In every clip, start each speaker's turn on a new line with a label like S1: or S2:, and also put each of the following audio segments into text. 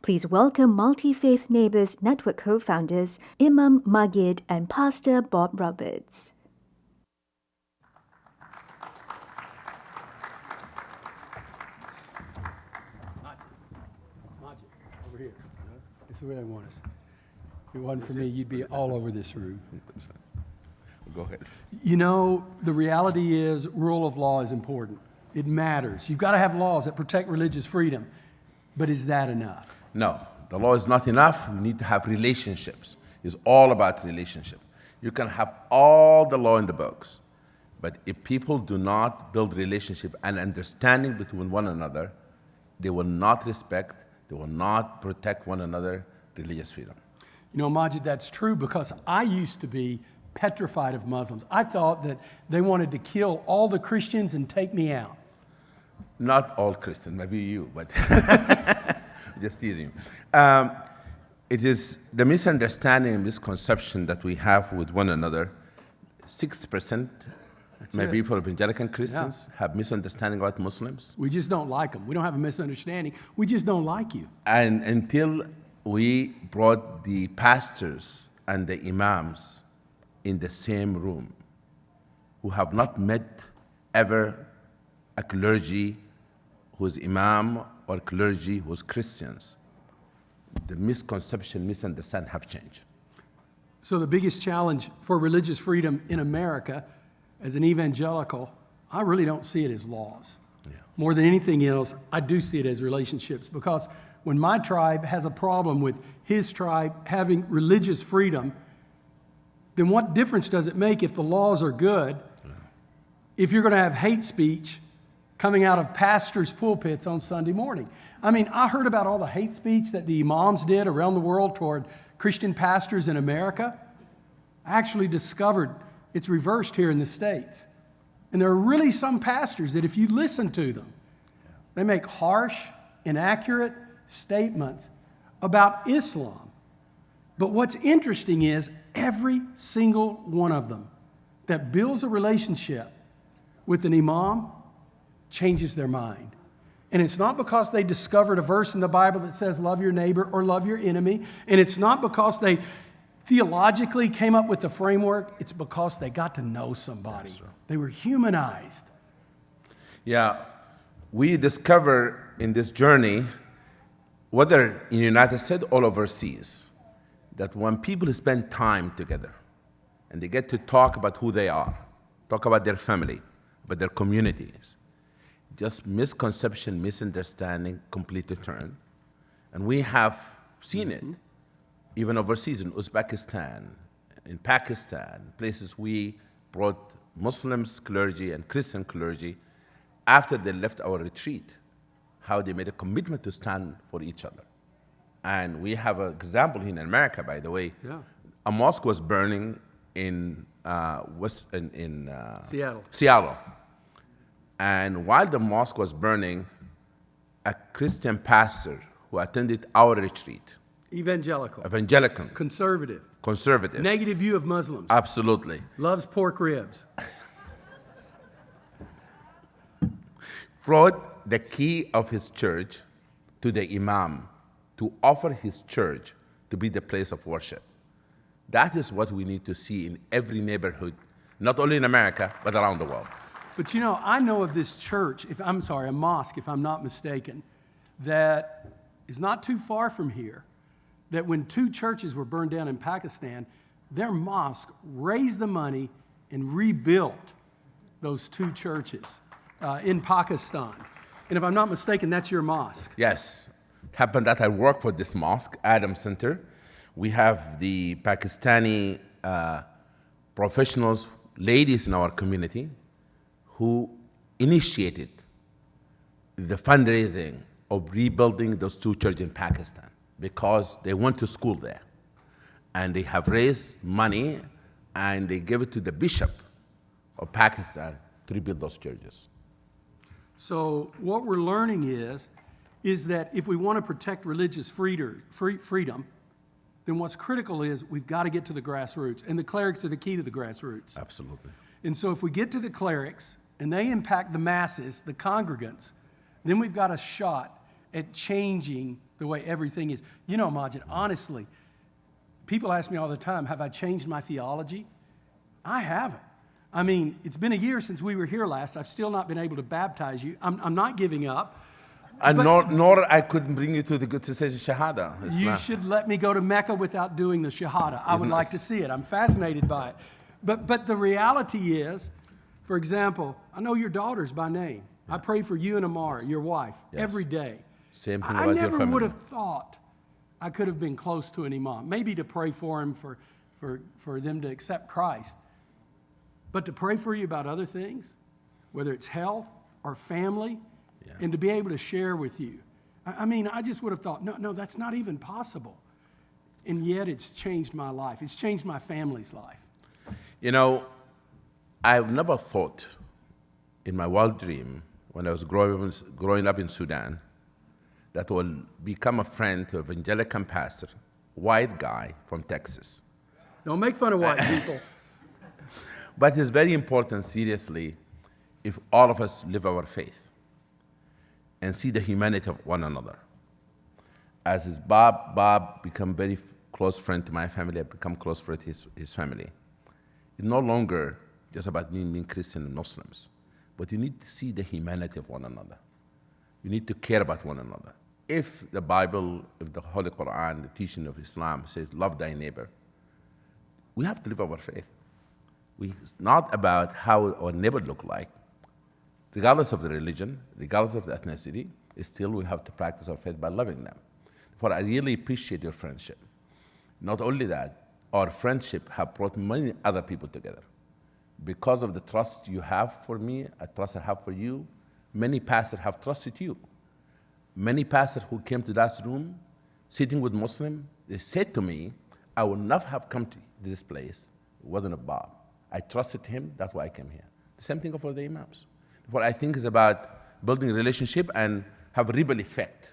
S1: Please welcome Multi-Faith Neighbors Network co-founders Imam Magid and Pastor Bob Roberts.
S2: Magid, over here. This is where I want us. If it wasn't for me, you'd be all over this room.
S3: Go ahead.
S2: You know, the reality is rule of law is important. It matters. You've got to have laws that protect religious freedom. But is that enough?
S3: No, the law is not enough. We need to have relationships. It's all about relationship. You can have all the law in the books, but if people do not build relationship and understanding between one another, they will not respect, they will not protect one another religious freedom.
S2: You know, Magid, that's true because I used to be petrified of Muslims. I thought that they wanted to kill all the Christians and take me out.
S3: Not all Christians, maybe you, but just teasing. It is the misunderstanding and misconception that we have with one another. 60% maybe for evangelical Christians have misunderstanding about Muslims.
S2: We just don't like them. We don't have a misunderstanding. We just don't like you.
S3: And until we brought the pastors and the imams in the same room, who have not met ever a clergy who's imam or clergy who's Christians, the misconception, misunderstanding have changed.
S2: So the biggest challenge for religious freedom in America, as an evangelical, I really don't see it as laws.
S3: Yeah.
S2: More than anything else, I do see it as relationships, because when my tribe has a problem with his tribe having religious freedom, then what difference does it make if the laws are good, if you're going to have hate speech coming out of pastors' pulpits on Sunday morning? I mean, I heard about all the hate speech that the imams did around the world toward Christian pastors in America. I actually discovered it's reversed here in the States. And there are really some pastors that if you listen to them, they make harsh, inaccurate statements about Islam. But what's interesting is every single one of them that builds a relationship with an imam changes their mind. And it's not because they discovered a verse in the Bible that says love your neighbor or love your enemy. And it's not because they theologically came up with the framework. It's because they got to know somebody.
S3: Yes,
S2: they were humanized.
S3: Yeah, we discover in this journey, whether in the United States or overseas, that when people spend time together and they get to talk about who they are, talk about their family, about their communities, just misconception, misunderstanding completely turn. And we have seen it, even overseas in Uzbekistan, in Pakistan, places we brought Muslims clergy and Christian clergy after they left our retreat, how they made a commitment to stand for each other. And we have an example here in America, by the way.
S2: Yeah.
S3: A mosque was burning in Seattle. And while the mosque was burning, a Christian pastor who attended our retreat,
S2: Evangelical. Conservative. Negative view of Muslims.
S3: Absolutely.
S2: Loves pork ribs.
S3: Brought the key of his church to the imam to offer his church to be the place of worship. That is what we need to see in every neighborhood, not only in America, but around the world.
S2: But you know, I know of this church, a mosque, if I'm not mistaken, that is not too far from here, that when 2 churches were burned down in Pakistan, their mosque raised the money and rebuilt those 2 churches in Pakistan. And if I'm not mistaken, that's your mosque.
S3: Yes. It happened that I work for this mosque, Adam Center. We have the Pakistani professionals, ladies in our community, who initiated the fundraising of rebuilding those 2 churches in Pakistan because they went to school there. And they have raised money and they gave it to the bishop of Pakistan to rebuild those churches.
S2: So what we're learning is that if we want to protect religious freedom, then what's critical is we've got to get to the grassroots. And the clerics are the key to the grassroots.
S3: Absolutely.
S2: And so if we get to the clerics and they impact the masses, the congregants, then we've got a shot at changing the way everything is. You know, Magid, honestly, people ask me all the time, have I changed my theology? I haven't. I mean, it's been a year since we were here last. I've still not been able to baptize you. I'm not giving up.
S3: And nor I couldn't bring you to the good to say Shahada.
S2: You should let me go to Mecca without doing the Shahada. I would like to see it. I'm fascinated by it. But the reality is, for example, I know your daughters by name. I pray for you and Amara, your wife, every day.
S3: Same thing
S2: I
S3: about your
S2: never
S3: family.
S2: would have thought I could have been close to an imam. Maybe to pray for him for them to accept Christ. But to pray for you about other things, whether it's health or family, and to be able to share with you. I mean, I just would have thought, no, that's not even possible. And yet it's changed my life. It's changed my family's life.
S3: You know, I've never thought in my wild dream when I was growing up in Sudan that I will become a friend to an evangelical pastor, white guy from Texas.
S2: Don't make fun of white people.
S3: But it's very important, seriously, if all of us live our faith and see the humanity of one another. As is Bob become very close friend to my family, I become close friend to his family. It's no longer just about me being Christian and Muslims, but you need to see the humanity of one another. You need to care about one another. If the Bible, if the Holy Quran, the teaching of Islam says, love thy neighbor, we have to live our faith. It's not about how our neighbor look like. Regardless of the religion, regardless of the ethnicity, still we have to practice our faith by loving them. For I really appreciate your friendship. Not only that, our friendship have brought many other people together. Because of the trust you have for me, a trust I have for you, many pastors have trusted you. Many pastors who came to that room, sitting with Muslim, they said to me, I would not have come to this place, it wasn't a Bob. I trusted him, that's why I came here. The same thing for the imams. What I think is about building a relationship and have a ripple effect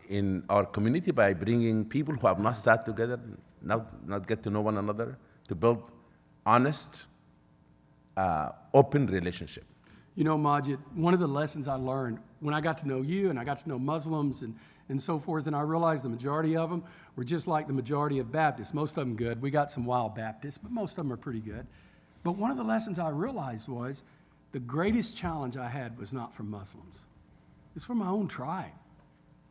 S3: in our community by bringing people who have not sat together, not get to know one another, to build honest, open relationship.
S2: You know, Magid, one of the lessons I learned when I got to know you and I got to know Muslims and so forth, and I realized the majority of them were just like the majority of Baptists. Most of them good. We got some wild Baptists, but most of them are pretty good. But one of the lessons I realized was the greatest challenge I had was not from Muslims. It's from my own tribe.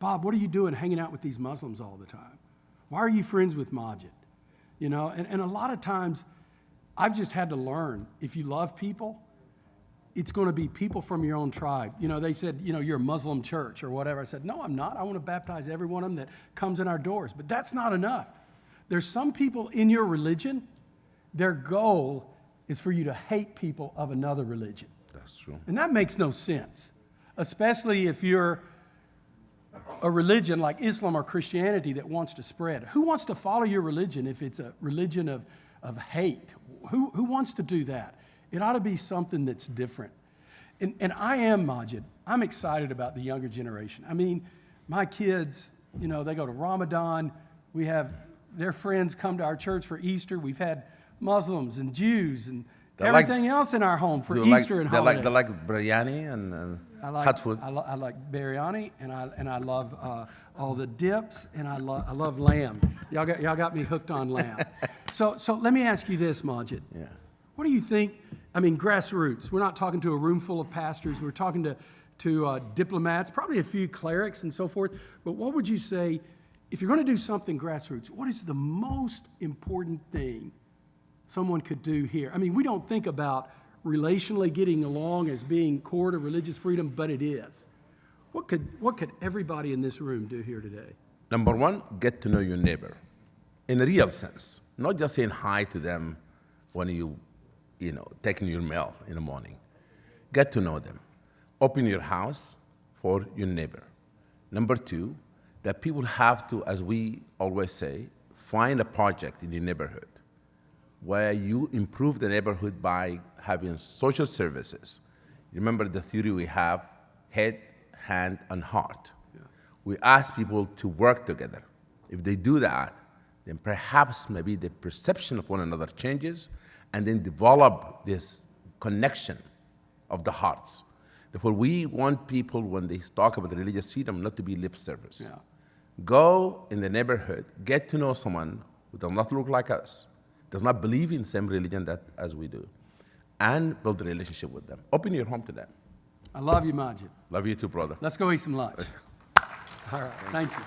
S2: Bob, what are you doing hanging out with these Muslims all the time? Why are you friends with Magid? You know, and a lot of times I've just had to learn, if you love people, it's going to be people from your own tribe. You know, they said, you know, you're a Muslim church or whatever. I said, no, I'm not. I want to baptize every one of them that comes in our doors. But that's not enough. There's some people in your religion, their goal is for you to hate people of another religion.
S3: That's true.
S2: And that makes no sense, especially if you're a religion like Islam or Christianity that wants to spread. Who wants to follow your religion if it's a religion of hate? Who wants to do that? It ought to be something that's different. And I am, Magid, I'm excited about the younger generation. I mean, my kids, you know, they go to Ramadan. We have their friends come to our church for Easter. We've had Muslims and Jews and everything else in our home for Easter and holidays.
S3: They like biryani and hot food.
S2: I like biryani, and I love all the dips, and I love lamb. Y'all got me hooked on lamb. So let me ask you this, Magid.
S3: Yeah.
S2: What do you think? I mean, grassroots. We're not talking to a room full of pastors. We're talking to diplomats, probably a few clerics and so forth. But what would you say, if you're going to do something grassroots, what is the most important thing someone could do here? I mean, we don't think about relationally getting along as being core to religious freedom, but it is. What could everybody in this room do here today?
S3: Number one, get to know your neighbor in a real sense, not just saying hi to them when you know, taking your meal in the morning. Get to know them. Open your house for your neighbor. Number two, that people have to, as we always say, find a project in your neighborhood where you improve the neighborhood by having social services. Remember the theory we have, head, hand, and heart. Yeah. We ask people to work together. If they do that, then perhaps maybe the perception of one another changes, and then develop this connection of the hearts. Therefore, we want people, when they talk about religious freedom, not to be lip service.
S2: Yeah.
S3: Go in the neighborhood, get to know someone who does not look like us, does not believe in the same religion that as we do, and build a relationship with them. Open your home to them.
S2: I love you, Magid.
S3: Love you too, brother.
S2: Let's go eat some lunch. All right, thank you.